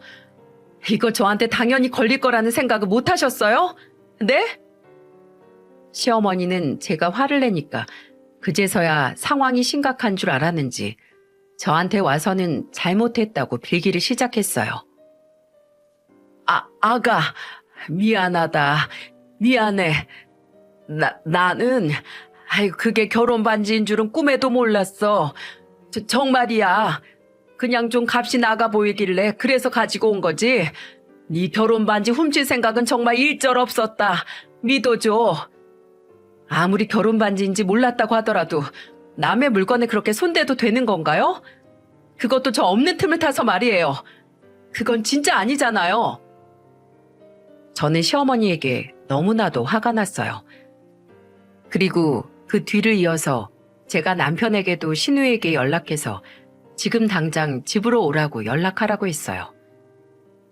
이거 저한테 당연히 걸릴 거라는 생각을 못 하셨어요? 네? 시어머니는 제가 화를 내니까 그제서야 상황이 심각한 줄 알았는지 저한테 와서는 잘못했다고 빌기를 시작했어요. 아가, 미안하다. 미안해. 나는, 그게 결혼 반지인 줄은 꿈에도 몰랐어. 정말이야. 그냥 좀 값이 나가 보이길래 그래서 가지고 온 거지. 네 결혼 반지 훔칠 생각은 정말 일절 없었다. 믿어줘. 아무리 결혼 반지인지 몰랐다고 하더라도 남의 물건에 그렇게 손대도 되는 건가요? 그것도 저 없는 틈을 타서 말이에요. 그건 진짜 아니잖아요. 저는 시어머니에게 너무나도 화가 났어요. 그리고 그 뒤를 이어서 제가 남편에게도 신우에게 연락해서 지금 당장 집으로 오라고 연락하라고 했어요.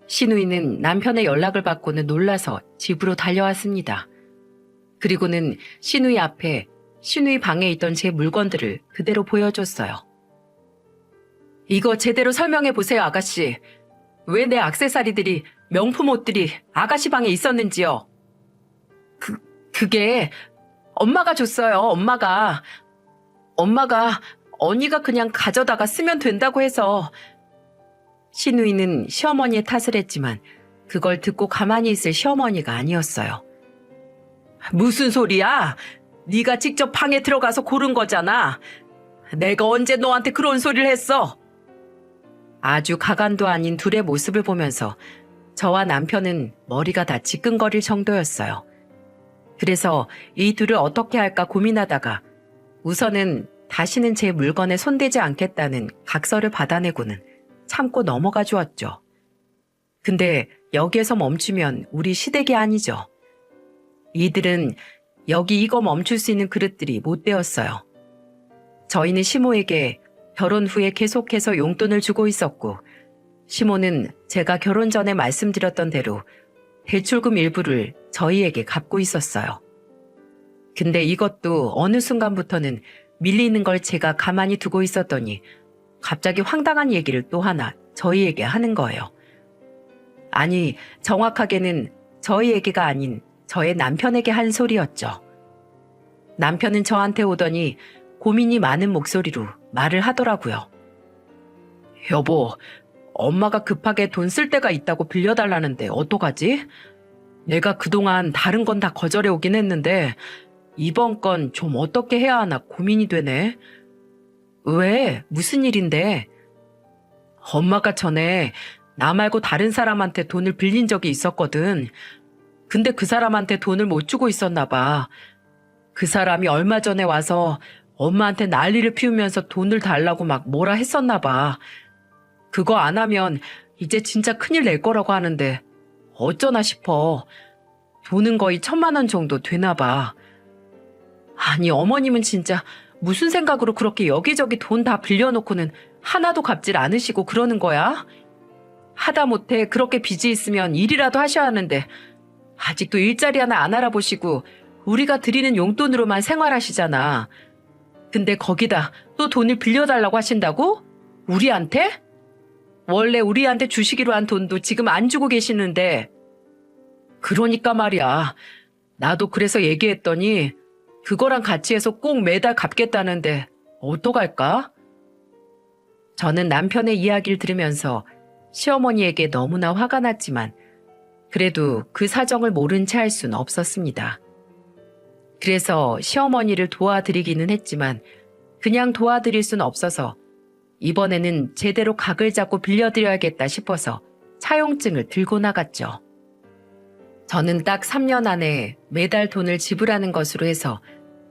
신우이는 남편의 연락을 받고는 놀라서 집으로 달려왔습니다. 그리고는 신우이 앞에 신우이 방에 있던 제 물건들을 그대로 보여줬어요. 이거 제대로 설명해 보세요, 아가씨. 왜 내 액세서리들이, 명품 옷들이 아가씨 방에 있었는지요? 그게 엄마가 줬어요, 엄마가. 엄마가 언니가 그냥 가져다가 쓰면 된다고 해서. 신우이는 시어머니의 탓을 했지만 그걸 듣고 가만히 있을 시어머니가 아니었어요. 무슨 소리야? 네가 직접 방에 들어가서 고른 거잖아. 내가 언제 너한테 그런 소리를 했어? 아주 가관도 아닌 둘의 모습을 보면서 저와 남편은 머리가 다 지끈거릴 정도였어요. 그래서 이 둘을 어떻게 할까 고민하다가 우선은 다시는 제 물건에 손대지 않겠다는 각서를 받아내고는 참고 넘어가 주었죠. 근데 여기에서 멈추면 우리 시댁이 아니죠. 이들은 여기 이거 멈출 수 있는 그릇들이 못 되었어요. 저희는 시모에게 결혼 후에 계속해서 용돈을 주고 있었고 시모는 제가 결혼 전에 말씀드렸던 대로 대출금 일부를 저희에게 갚고 있었어요. 근데 이것도 어느 순간부터는 밀리는 걸 제가 가만히 두고 있었더니 갑자기 황당한 얘기를 또 하나 저희에게 하는 거예요. 아니, 정확하게는 저희에게가 아닌 저의 남편에게 한 소리였죠. 남편은 저한테 오더니 고민이 많은 목소리로 말을 하더라고요. 여보, 엄마가 급하게 돈 쓸 데가 있다고 빌려달라는데 어떡하지? 내가 그동안 다른 건 다 거절해 오긴 했는데 이번 건 좀 어떻게 해야 하나 고민이 되네. 왜? 무슨 일인데? 엄마가 전에 나 말고 다른 사람한테 돈을 빌린 적이 있었거든. 근데 그 사람한테 돈을 못 주고 있었나 봐. 그 사람이 얼마 전에 와서 엄마한테 난리를 피우면서 돈을 달라고 막 뭐라 했었나 봐. 그거 안 하면 이제 진짜 큰일 낼 거라고 하는데 어쩌나 싶어. 돈은 거의 1,000만 원 정도 되나 봐. 아니, 어머님은 진짜 무슨 생각으로 그렇게 여기저기 돈 다 빌려놓고는 하나도 갚질 않으시고 그러는 거야? 하다못해 그렇게 빚이 있으면 일이라도 하셔야 하는데 아직도 일자리 하나 안 알아보시고 우리가 드리는 용돈으로만 생활하시잖아. 근데 거기다 또 돈을 빌려달라고 하신다고? 우리한테? 원래 우리한테 주시기로 한 돈도 지금 안 주고 계시는데. 그러니까 말이야. 나도 그래서 얘기했더니 그거랑 같이 해서 꼭 매달 갚겠다는데 어떡할까? 저는 남편의 이야기를 들으면서 시어머니에게 너무나 화가 났지만 그래도 그 사정을 모른 채 할 순 없었습니다. 그래서 시어머니를 도와드리기는 했지만 그냥 도와드릴 순 없어서 이번에는 제대로 각을 잡고 빌려드려야겠다 싶어서 차용증을 들고 나갔죠. 저는 딱 3년 안에 매달 돈을 지불하는 것으로 해서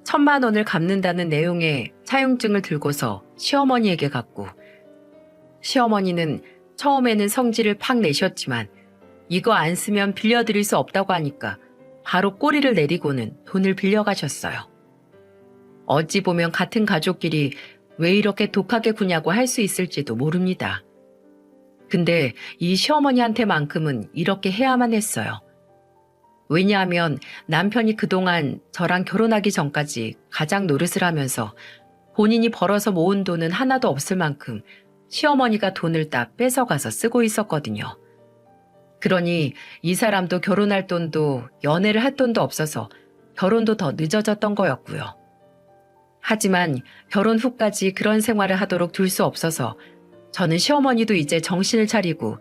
1,000만 원을 갚는다는 내용의 차용증을 들고서 시어머니에게 갔고, 시어머니는 처음에는 성질을 팍 내셨지만 이거 안 쓰면 빌려드릴 수 없다고 하니까 바로 꼬리를 내리고는 돈을 빌려가셨어요. 어찌 보면 같은 가족끼리 왜 이렇게 독하게 구냐고 할 수 있을지도 모릅니다. 근데 이 시어머니한테만큼은 이렇게 해야만 했어요. 왜냐하면 남편이 그동안 저랑 결혼하기 전까지 가장 노릇을 하면서 본인이 벌어서 모은 돈은 하나도 없을 만큼 시어머니가 돈을 다 뺏어가서 쓰고 있었거든요. 그러니 이 사람도 결혼할 돈도 연애를 할 돈도 없어서 결혼도 더 늦어졌던 거였고요. 하지만 결혼 후까지 그런 생활을 하도록 둘 수 없어서 저는 시어머니도 이제 정신을 차리고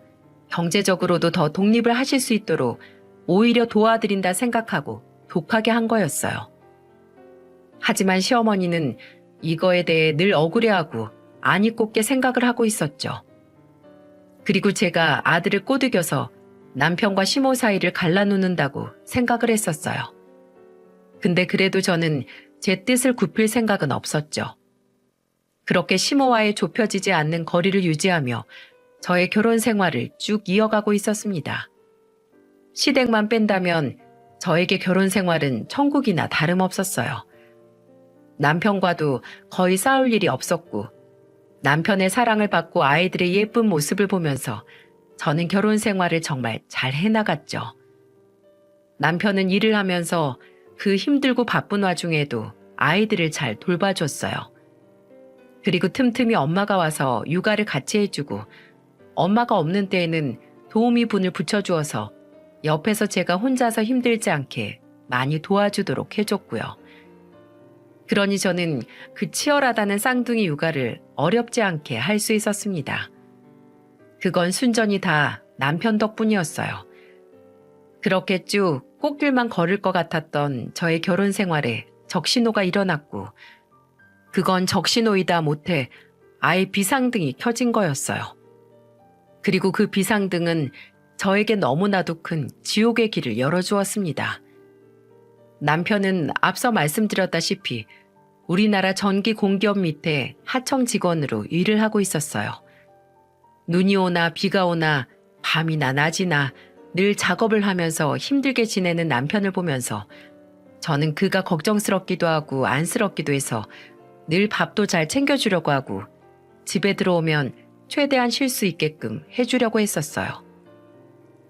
경제적으로도 더 독립을 하실 수 있도록 오히려 도와드린다 생각하고 독하게 한 거였어요. 하지만 시어머니는 이거에 대해 늘 억울해하고 안이 꼽게 생각을 하고 있었죠. 그리고 제가 아들을 꼬드겨서 남편과 시모 사이를 갈라놓는다고 생각을 했었어요. 근데 그래도 저는 제 뜻을 굽힐 생각은 없었죠. 그렇게 시모와의 좁혀지지 않는 거리를 유지하며 저의 결혼 생활을 쭉 이어가고 있었습니다. 시댁만 뺀다면 저에게 결혼 생활은 천국이나 다름없었어요. 남편과도 거의 싸울 일이 없었고 남편의 사랑을 받고 아이들의 예쁜 모습을 보면서 저는 결혼 생활을 정말 잘 해나갔죠. 남편은 일을 하면서 그 힘들고 바쁜 와중에도 아이들을 잘 돌봐줬어요. 그리고 틈틈이 엄마가 와서 육아를 같이 해주고 엄마가 없는 때에는 도우미 분을 붙여주어서 옆에서 제가 혼자서 힘들지 않게 많이 도와주도록 해줬고요. 그러니 저는 그 치열하다는 쌍둥이 육아를 어렵지 않게 할 수 있었습니다. 그건 순전히 다 남편 덕분이었어요. 그렇게 쭉 꽃길만 걸을 것 같았던 저의 결혼 생활에 적신호가 일어났고 그건 적신호이다 못해 아예 비상등이 켜진 거였어요. 그리고 그 비상등은 저에게 너무나도 큰 지옥의 길을 열어주었습니다. 남편은 앞서 말씀드렸다시피 우리나라 전기 공기업 밑에 하청 직원으로 일을 하고 있었어요. 눈이 오나 비가 오나 밤이나 낮이나 늘 작업을 하면서 힘들게 지내는 남편을 보면서 저는 그가 걱정스럽기도 하고 안쓰럽기도 해서 늘 밥도 잘 챙겨주려고 하고 집에 들어오면 최대한 쉴 수 있게끔 해주려고 했었어요.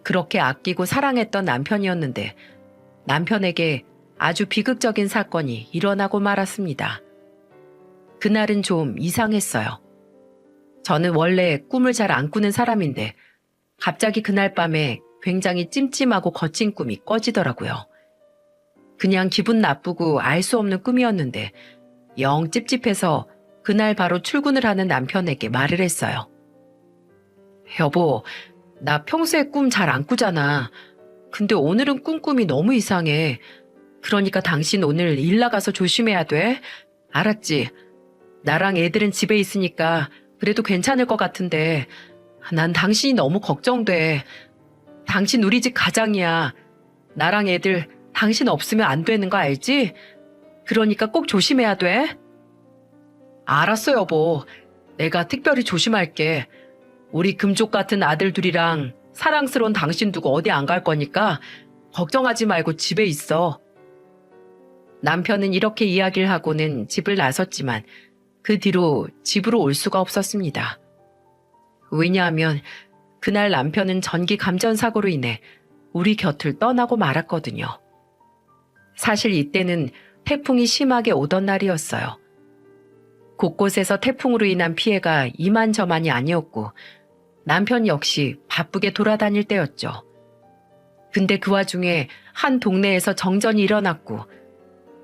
그렇게 아끼고 사랑했던 남편이었는데 남편에게 아주 비극적인 사건이 일어나고 말았습니다. 그날은 좀 이상했어요. 저는 원래 꿈을 잘 안 꾸는 사람인데 갑자기 그날 밤에 굉장히 찜찜하고 거친 꿈이 꺼지더라고요. 그냥 기분 나쁘고 알 수 없는 꿈이었는데 영 찝찝해서 그날 바로 출근을 하는 남편에게 말을 했어요. 여보, 나 평소에 꿈 잘 안 꾸잖아. 근데 오늘은 꿈이 너무 이상해. 그러니까 당신 오늘 일 나가서 조심해야 돼. 알았지? 나랑 애들은 집에 있으니까 그래도 괜찮을 것 같은데 난 당신이 너무 걱정돼. 당신 우리 집 가장이야. 나랑 애들 당신 없으면 안 되는 거 알지? 그러니까 꼭 조심해야 돼. 알았어, 여보. 내가 특별히 조심할게. 우리 금쪽 같은 아들 둘이랑 사랑스러운 당신 두고 어디 안 갈 거니까 걱정하지 말고 집에 있어. 남편은 이렇게 이야기를 하고는 집을 나섰지만 그 뒤로 집으로 올 수가 없었습니다. 왜냐하면 그날 남편은 전기 감전사고로 인해 우리 곁을 떠나고 말았거든요. 사실 이때는 태풍이 심하게 오던 날이었어요. 곳곳에서 태풍으로 인한 피해가 이만저만이 아니었고 남편 역시 바쁘게 돌아다닐 때였죠. 근데 그 와중에 한 동네에서 정전이 일어났고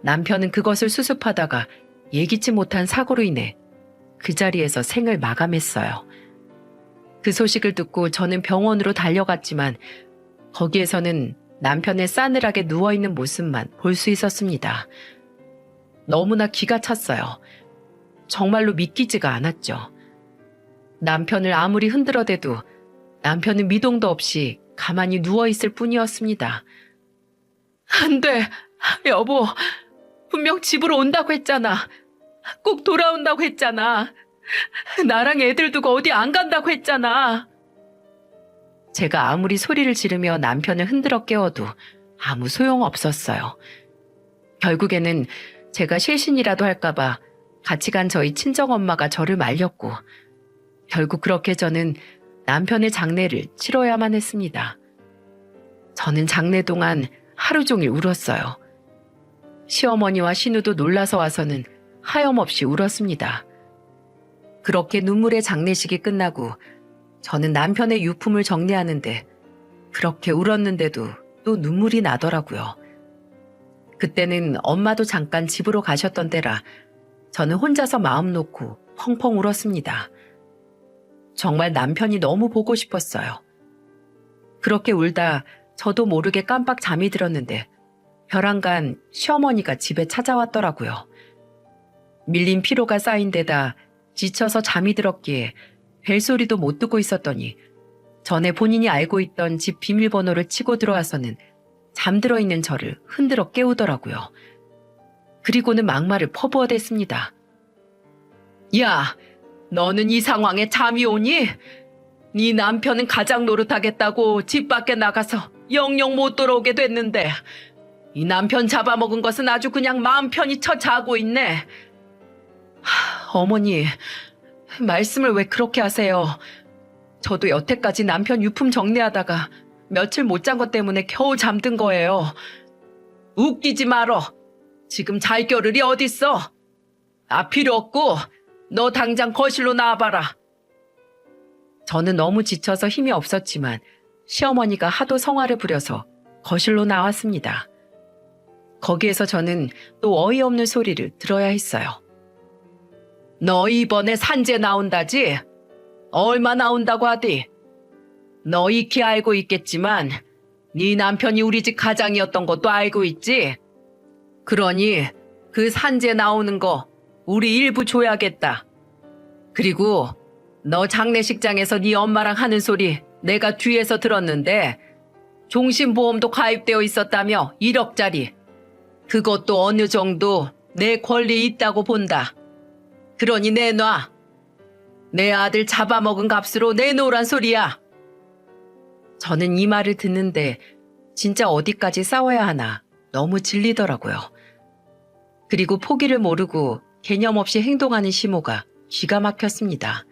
남편은 그것을 수습하다가 예기치 못한 사고로 인해 그 자리에서 생을 마감했어요. 그 소식을 듣고 저는 병원으로 달려갔지만 거기에서는 남편의 싸늘하게 누워있는 모습만 볼 수 있었습니다. 너무나 기가 찼어요. 정말로 믿기지가 않았죠. 남편을 아무리 흔들어대도 남편은 미동도 없이 가만히 누워있을 뿐이었습니다. 안 돼, 여보. 분명 집으로 온다고 했잖아. 꼭 돌아온다고 했잖아. 나랑 애들 두고 어디 안 간다고 했잖아. 제가 아무리 소리를 지르며 남편을 흔들어 깨워도 아무 소용없었어요. 결국에는 제가 실신이라도 할까봐 같이 간 저희 친정엄마가 저를 말렸고 결국 그렇게 저는 남편의 장례를 치러야만 했습니다. 저는 장례 동안 하루 종일 울었어요. 시어머니와 신우도 놀라서 와서는 하염없이 울었습니다. 그렇게 눈물의 장례식이 끝나고 저는 남편의 유품을 정리하는데 그렇게 울었는데도 또 눈물이 나더라고요. 그때는 엄마도 잠깐 집으로 가셨던 때라 저는 혼자서 마음 놓고 펑펑 울었습니다. 정말 남편이 너무 보고 싶었어요. 그렇게 울다 저도 모르게 깜빡 잠이 들었는데 벼랑간 시어머니가 집에 찾아왔더라고요. 밀린 피로가 쌓인 데다 지쳐서 잠이 들었기에 벨소리도 못 듣고 있었더니 전에 본인이 알고 있던 집 비밀번호를 치고 들어와서는 잠들어 있는 저를 흔들어 깨우더라고요. 그리고는 막말을 퍼부어댔습니다. 야, 너는 이 상황에 잠이 오니? 네 남편은 가장 노릇하겠다고 집 밖에 나가서 영영 못 돌아오게 됐는데 이 남편 잡아먹은 것은 아주 그냥 마음 편히 쳐 자고 있네. 어머니, 말씀을 왜 그렇게 하세요? 저도 여태까지 남편 유품 정리하다가 며칠 못 잔 것 때문에 겨우 잠든 거예요. 웃기지 말어. 지금 잘 겨를이 어딨어? 나 필요 없고 너 당장 거실로 나와봐라. 저는 너무 지쳐서 힘이 없었지만 시어머니가 하도 성화를 부려서 거실로 나왔습니다. 거기에서 저는 또 어이없는 소리를 들어야 했어요. 너 이번에 산재 나온다지? 얼마 나온다고 하디? 너 익히 알고 있겠지만 네 남편이 우리 집 가장이었던 것도 알고 있지? 그러니 그 산재 나오는 거 우리 일부 줘야겠다. 그리고 너 장례식장에서 네 엄마랑 하는 소리 내가 뒤에서 들었는데 종신보험도 가입되어 있었다며 1억짜리. 그것도 어느 정도 내 권리 있다고 본다. 그러니 내놔. 내 아들 잡아먹은 값으로 내놓으란 소리야. 저는 이 말을 듣는데 진짜 어디까지 싸워야 하나 너무 질리더라고요. 그리고 포기를 모르고 개념 없이 행동하는 시모가 기가 막혔습니다.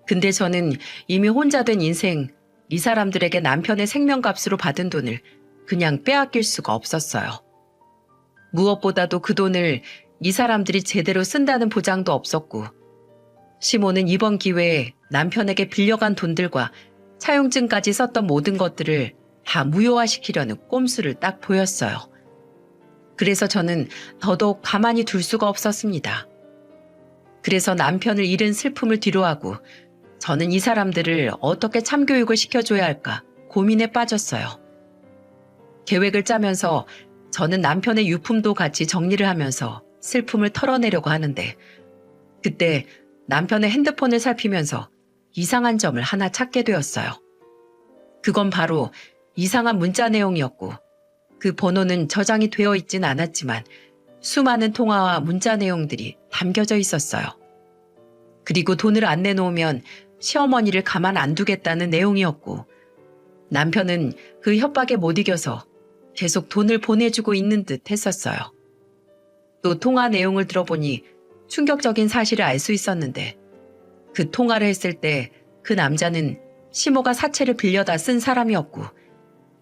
근데 저는 이미 혼자 된 인생, 이 사람들에게 남편의 생명값으로 받은 돈을 그냥 빼앗길 수가 없었어요. 무엇보다도 그 돈을 이 사람들이 제대로 쓴다는 보장도 없었고, 시모는 이번 기회에 남편에게 빌려간 돈들과 차용증까지 썼던 모든 것들을 다 무효화시키려는 꼼수를 딱 보였어요. 그래서 저는 더더욱 가만히 둘 수가 없었습니다. 그래서 남편을 잃은 슬픔을 뒤로하고 저는 이 사람들을 어떻게 참교육을 시켜줘야 할까 고민에 빠졌어요. 계획을 짜면서 저는 남편의 유품도 같이 정리를 하면서 슬픔을 털어내려고 하는데, 그때 남편의 핸드폰을 살피면서 이상한 점을 하나 찾게 되었어요. 그건 바로 이상한 문자 내용이었고, 그 번호는 저장이 되어 있진 않았지만 수많은 통화와 문자 내용들이 담겨져 있었어요. 그리고 돈을 안 내놓으면 시어머니를 가만 안 두겠다는 내용이었고, 남편은 그 협박에 못 이겨서 계속 돈을 보내주고 있는 듯 했었어요. 또 통화 내용을 들어보니 충격적인 사실을 알 수 있었는데, 그 통화를 했을 때 그 남자는 시모가 사채를 빌려다 쓴 사람이었고,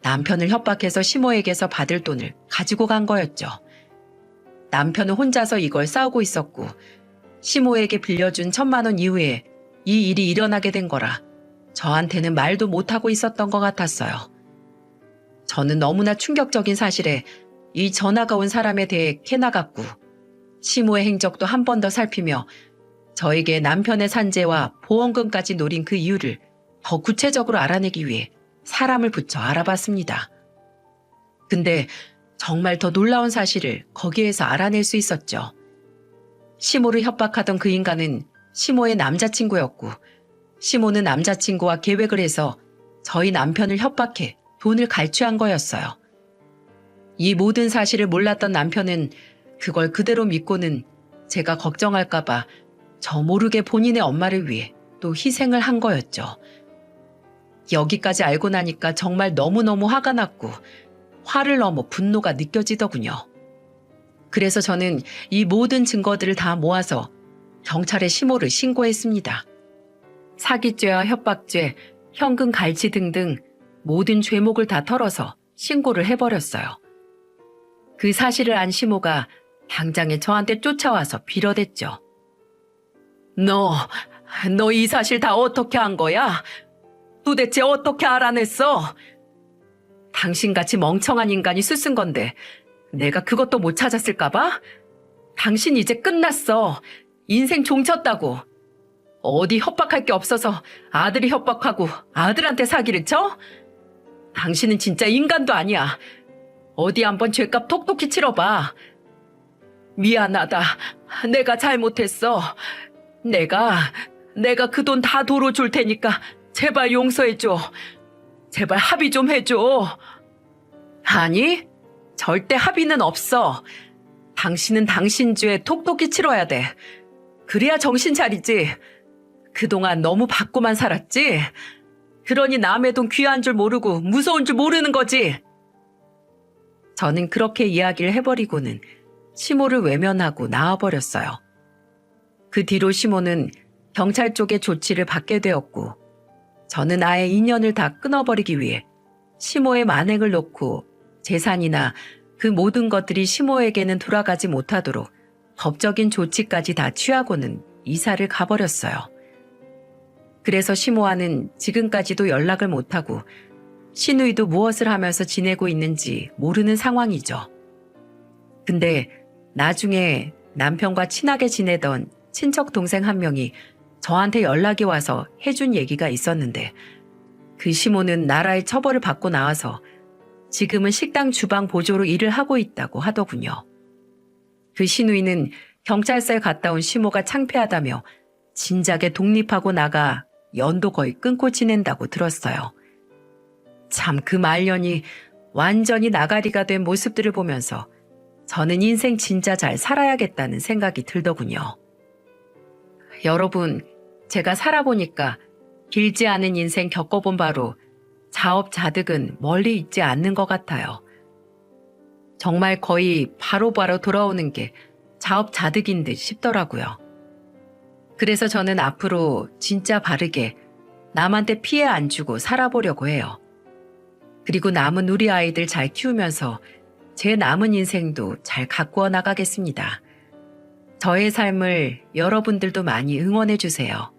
남편을 협박해서 시모에게서 받을 돈을 가지고 간 거였죠. 남편은 혼자서 이걸 싸우고 있었고, 시모에게 빌려준 1,000만 원 이후에 이 일이 일어나게 된 거라 저한테는 말도 못하고 있었던 것 같았어요. 저는 너무나 충격적인 사실에 이 전화가 온 사람에 대해 캐나갔고, 시모의 행적도 한 번 더 살피며 저에게 남편의 산재와 보험금까지 노린 그 이유를 더 구체적으로 알아내기 위해 사람을 붙여 알아봤습니다. 근데 정말 더 놀라운 사실을 거기에서 알아낼 수 있었죠. 시모를 협박하던 그 인간은 시모의 남자친구였고, 시모는 남자친구와 계획을 해서 저희 남편을 협박해 돈을 갈취한 거였어요. 이 모든 사실을 몰랐던 남편은 그걸 그대로 믿고는 제가 걱정할까봐 저 모르게 본인의 엄마를 위해 또 희생을 한 거였죠. 여기까지 알고 나니까 정말 너무너무 화가 났고, 화를 넘어 분노가 느껴지더군요. 그래서 저는 이 모든 증거들을 다 모아서 경찰에 시모를 신고했습니다. 사기죄와 협박죄, 현금 갈취 등등 모든 죄목을 다 털어서 신고를 해버렸어요. 그 사실을 안 시모가 당장에 저한테 쫓아와서 빌어댔죠. 너 이 사실 다 어떻게 한 거야? 도대체 어떻게 알아냈어? 당신같이 멍청한 인간이 쓰쓴 건데 내가 그것도 못 찾았을까봐? 당신 이제 끝났어. 인생 종쳤다고. 어디 협박할 게 없어서 아들이 협박하고 아들한테 사기를 쳐? 당신은 진짜 인간도 아니야. 어디 한번 죗값 톡톡히 치러봐. 미안하다. 내가 잘못했어. 내가 그 돈 다 도로 줄 테니까 제발 용서해줘. 제발 합의 좀 해줘. 아니, 절대 합의는 없어. 당신은 당신 죄 톡톡히 치러야 돼. 그래야 정신 차리지. 그동안 너무 받고만 살았지. 그러니 남의 돈 귀한 줄 모르고 무서운 줄 모르는 거지. 저는 그렇게 이야기를 해버리고는 시모를 외면하고 나와버렸어요. 그 뒤로 시모는 경찰 쪽의 조치를 받게 되었고, 저는 아예 인연을 다 끊어버리기 위해 시모의 만행을 놓고 재산이나 그 모든 것들이 시모에게는 돌아가지 못하도록 법적인 조치까지 다 취하고는 이사를 가버렸어요. 그래서 시모와는 지금까지도 연락을 못하고 시누이도 무엇을 하면서 지내고 있는지 모르는 상황이죠. 근데 나중에 남편과 친하게 지내던 친척 동생 한 명이 저한테 연락이 와서 해준 얘기가 있었는데, 그 시모는 나라의 처벌을 받고 나와서 지금은 식당 주방 보조로 일을 하고 있다고 하더군요. 그 시누이는 경찰서에 갔다 온 시모가 창피하다며 진작에 독립하고 나가 연도 거의 끊고 지낸다고 들었어요. 참 그 말년이 완전히 나가리가 된 모습들을 보면서 저는 인생 진짜 잘 살아야겠다는 생각이 들더군요. 여러분, 제가 살아보니까 길지 않은 인생 겪어본 바로 자업자득은 멀리 있지 않는 것 같아요. 정말 거의 바로바로 돌아오는 게 자업자득인 듯 싶더라고요. 그래서 저는 앞으로 진짜 바르게 남한테 피해 안 주고 살아보려고 해요. 그리고 남은 우리 아이들 잘 키우면서 제 남은 인생도 잘 가꾸어 나가겠습니다. 저의 삶을 여러분들도 많이 응원해 주세요.